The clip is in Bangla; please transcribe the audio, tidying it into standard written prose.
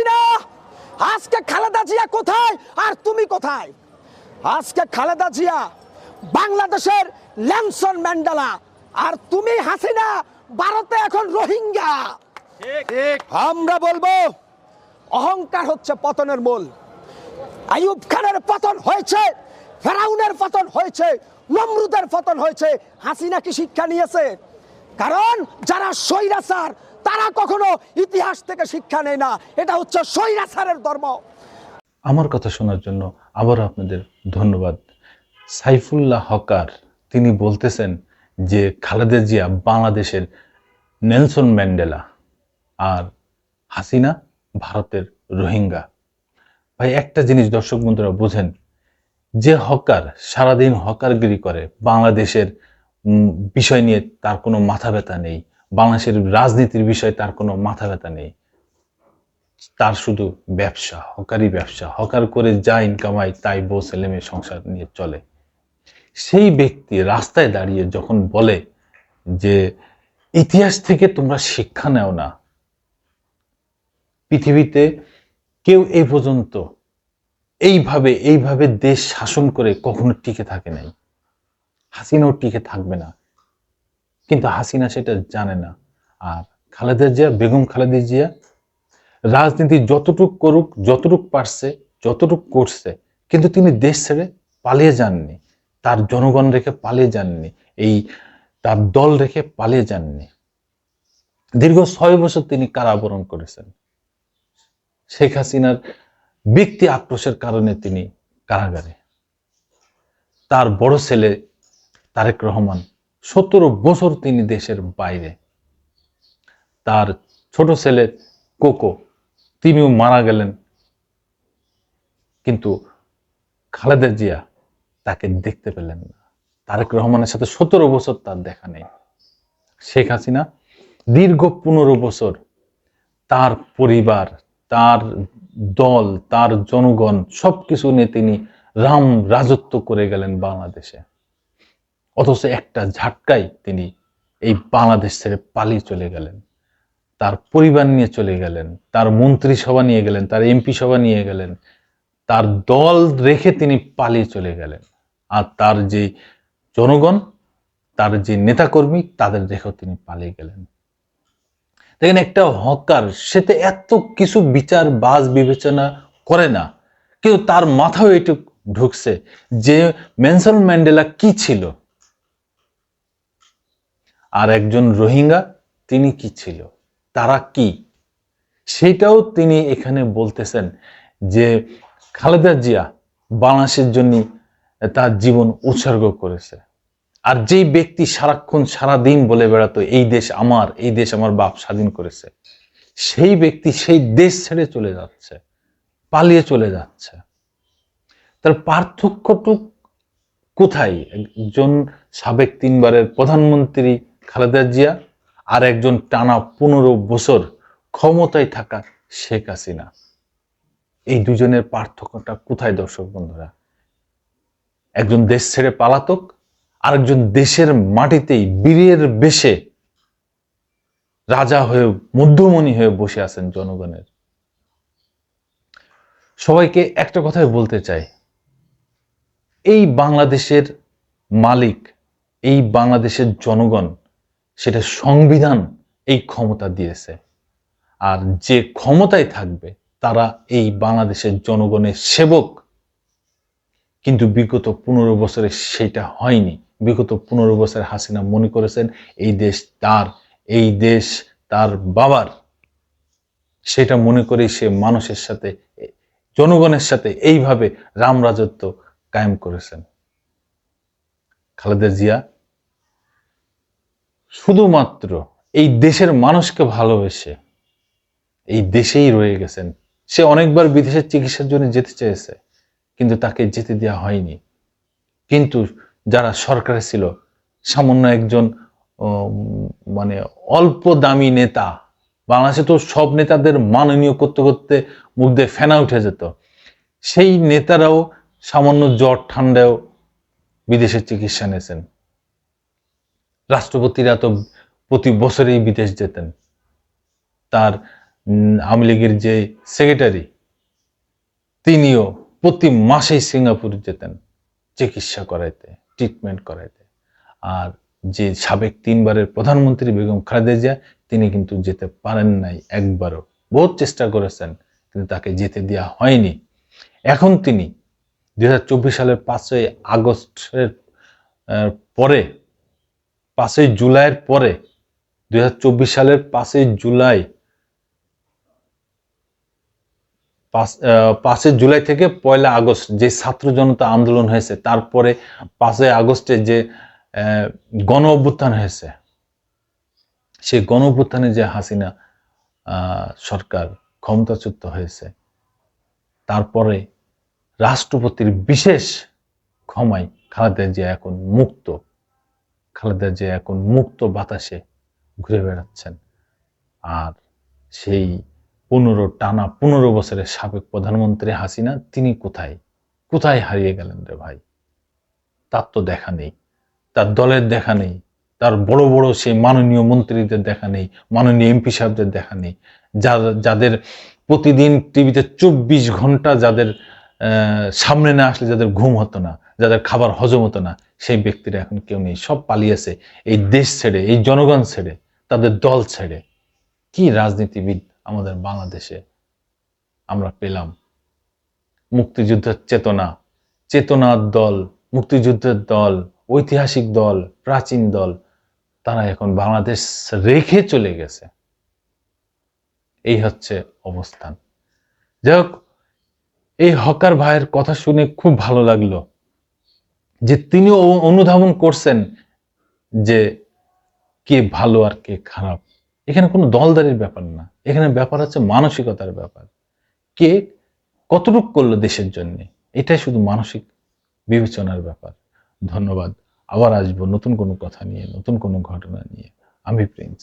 হাসিনা, আজকে খালেদা জিয়া কোথায় আর তুমি কোথায়? আজকে খালেদা জিয়া বাংলাদেশের নেলসন ম্যান্ডেলা, আর তুমি হাসিনা ভারতে এখন রোহিঙ্গা। আমরা বলবো অহংকার হচ্ছে পতনের মূল। আইয়ুব খানের পতন হয়েছে, ফেরাউনের পতন হয়েছে, নমরুদের পতন হয়েছে। হাসিনা কি শিক্ষা নিয়েছে? কারণ যারা স্বৈরাচার তারা কখনো ইতিহাস থেকে শিক্ষা নেয় না। এটা হচ্ছে স্বৈরাচারের ধর্ম। আমার কথা শোনার জন্য আবার আপনাদের ধন্যবাদ। সাইফুল্লাহ হকার তিনি বলতেছেন যে খালেদা জিয়া বাংলাদেশের নেলসন ম্যান্ডেলা আর হাসিনা ভারতের রোহিঙ্গা। ভাই, একটা জিনিস দর্শক বন্ধুরা বুঝেন, যে হকার সারাদিন হকারগিরি করে, বাংলাদেশের বিষয় নিয়ে তার কোনো মাথা ব্যথা নেই, বাংলাদেশের রাজনীতির বিষয়ে তার কোনো মাথা ব্যথা নেই, তার শুধু ব্যবসা, হকারি ব্যবসা, হকার করে যা ইনকাম হয় তাই বউ ছেলে মেয়ে সংসার নিয়ে চলে, সেই ব্যক্তি রাস্তায় দাঁড়িয়ে যখন বলে যে ইতিহাস থেকে তোমরা শিক্ষা নেও না, পৃথিবীতে কেউ এই পর্যন্ত এইভাবে দেশ শাসন করে কখনো টিকে থাকে নাই, হাসিনাও টিকে থাকবে না। কিন্তু হাসিনা সেটা জানে না। আর খালেদা জিয়া, বেগম খালেদা জিয়া রাজনীতি যতটুক করুক, যতটুক পারছে, যতটুক করছে, কিন্তু তিনি দেশ ছেড়ে পালিয়ে যাননি, তার জনগণ রেখে পালিয়ে যাননি, এই তার দল রেখে পালিয়ে যাননি। দীর্ঘ 6 বছর তিনি কারাবরণ করেছেন। শেখ হাসিনার ব্যক্তি আক্রোশের কারণে তিনি কারাগারে। তার বড় ছেলে তারেক রহমান 17 বছর তিনি দেশের বাইরে। তার ছোট ছেলে কোকো তিনিও মারা গেলেন, কিন্তু খালেদা জিয়া তাকে দেখতে পেলেন না। তারেক রহমানের সাথে 17 বছর তার দেখা নেই। শেখ হাসিনা দীর্ঘ 15 বছর তার পরিবার, তার দল, তার জনগণ সবকিছু নিয়ে তিনি রাজত্ব করে গেলেন বাংলাদেশে। অথচ একটা ঝাটকায় তিনি এই বাংলাদেশ ছেড়ে পালিয়ে চলে গেলেন, তার পরিবার নিয়ে চলে গেলেন, তার মন্ত্রিসভা নিয়ে গেলেন, তার এমপি সভা নিয়ে গেলেন, তার দল রেখে তিনি পালিয়ে চলে গেলেন। আর তার যে জনগণ, তার যে নেতাকর্মী, তাদের রেখেও তিনি পালিয়ে গেলেন। দেখেন, একটা হকার সে তো এত কিছু বিচার বাজ বিবেচনা করে না, কিন্তু তার মাথায় এটুক ঢুকছে যে নেলসন ম্যান্ডেলা কি ছিল, আর একজন রোহিঙ্গা তিনি কি ছিল, তারা কি, সেটাও তিনি এখানে বলতেছেন যে খালেদা জিয়া বাংলাদেশের জন্য তার জীবন উৎসর্গ করেছে। আর যেই ব্যক্তি সারাক্ষণ সারাদিন বলে বেড়াতো এই দেশ আমার, এই দেশ আমার বাপ স্বাধীন করেছে, সেই ব্যক্তি সেই দেশ ছেড়ে চলে যাচ্ছে, পালিয়ে চলে যাচ্ছে। তার পার্থক্যটুক কোথায়? একজন সাবেক 3 বারের প্রধানমন্ত্রী খালেদা জিয়া আর একজন টানা 15 বছর ক্ষমতায় থাকা শেখ হাসিনা, এই দুজনের পার্থক্যটা কোথায় দর্শক বন্ধুরা? একজন দেশ ছেড়ে পালাতক, আরেকজন দেশের মাটিতেই বীরের বেশে রাজা হয়ে, মধ্যমণি হয়ে বসে আছেন জনগণের। সবাইকে একটা কথাই বলতে চাই, এই বাংলাদেশের মালিক, এই বাংলাদেশের জনগণ, সেটা সংবিধান এই ক্ষমতা দিয়েছে। আর যে ক্ষমতায় থাকবে তারা এই বাংলাদেশের জনগণের সেবক। কিন্তু বিগত 15 বছরে সেটা হয়নি। বিগত 15 বছর হাসিনা মনে করেছেন এই দেশ তার, এই দেশ তার বাবার। সেটা মনে করে সে মানুষের সাথে, জনগণের সাথে এইভাবে রাজত্ব কায়েম করেছেন। খালেদা জিয়া শুধুমাত্র এই দেশের মানুষকে ভালোবেসে এই দেশেই রয়ে গেছেন। সে অনেকবার বিদেশের চিকিৎসার জন্য যেতে চেয়েছে, কিন্তু তাকে যেতে দেওয়া হয়নি। কিন্তু যারা সরকারে ছিল, সামান্য একজন মানে অল্প দামি নেতা, বাংলাদেশে তো সব নেতাদের মাননীয় করতে করতে মুখ দিয়ে ফেনা উঠে যেত, সেই নেতারাও সামান্য জ্বর ঠান্ডায়ও বিদেশে চিকিৎসা নিয়েছেন। রাষ্ট্রপতিরা তো প্রতি বছরেই বিদেশ যেতেন। তার আওয়ামী লীগের যে সেক্রেটারি, তিনিও প্রতি মাসেই সিঙ্গাপুর যেতেন চিকিৎসা করাইতে, ট্রিটমেন্ট করাইতে। আর যে সাবেক 3বারের প্রধানমন্ত্রী বেগম খালেদা জিয়া, তিনি কিন্তু যেতে পারেন নাই একবারও। বহুত চেষ্টা করেছেন, কিন্তু তাকে যেতে দেওয়া হয়নি। এখন তিনি 2024 সালের 5ই আগস্টের পরে, 5ই জুলাইয়ের পরে, 2024 সালের 5ই জুলাই, 5ই জুলাই থেকে 1লা আগস্ট যে ছাত্র জনতা আন্দোলন হয়েছে, তারপরে 5ই আগস্টে যে গণ অভ্যুত্থান হয়েছে, সেই গণ অভ্যুত্থানে যে হাসিনা সরকার ক্ষমতাচ্যুত হয়েছে, তারপরে রাষ্ট্রপতির বিশেষ ক্ষমায় খালেদা জিয়া এখন মুক্ত। খালেদা জিয়া এখন মুক্ত বাতাসে ঘুরে বেড়াচ্ছেন। আর সেই টানা 15 বছরের সাবেক প্রধানমন্ত্রী হাসিনা, তিনি কোথায় হারিয়ে গেলেন রে ভাই? তার তো দেখা নেই, তার দলের দেখা নেই, তার বড় বড় সেই মাননীয় মন্ত্রীদের দেখা নেই, মাননীয় এমপি সাহেবদের দেখা নেই, যাদের প্রতিদিন টিভিতে 24 ঘন্টা যাদের সামনে না আসলে যাদের ঘুম হতো না, যাদের খাবার হজম হতো না, সেই ব্যক্তিরা এখন কেউ নেই। সব পালিয়েছে এই দেশ ছেড়ে, এই জনগণ ছেড়ে, তাদের দল ছেড়ে। কি রাজনীতিবিদ আমাদের বাংলাদেশে আমরা পেলাম! মুক্তিযুদ্ধের চেতনার দল, মুক্তিযুদ্ধের দল, ঐতিহাসিক দল, প্রাচীন দল, তারা এখন বাংলাদেশ রেখে চলে গেছে। এই হচ্ছে অবস্থান। যাই হোক, এই হকার ভাইয়ের কথা শুনে খুব ভালো লাগলো যে তিনি অনুধাবন করছেন যে কে ভালো আর কে খারাপ। এখানে কোনো দলদারির ব্যাপার না, এখানে ব্যাপার হচ্ছে মানসিকতার ব্যাপার। কে কতটুকু করলো দেশের জন্য, এটাই শুধু মানসিক বিবেচনার ব্যাপার। ধন্যবাদ। আবার আসবো নতুন কোনো কথা নিয়ে, নতুন কোনো ঘটনা নিয়ে। আমি প্রিন্স।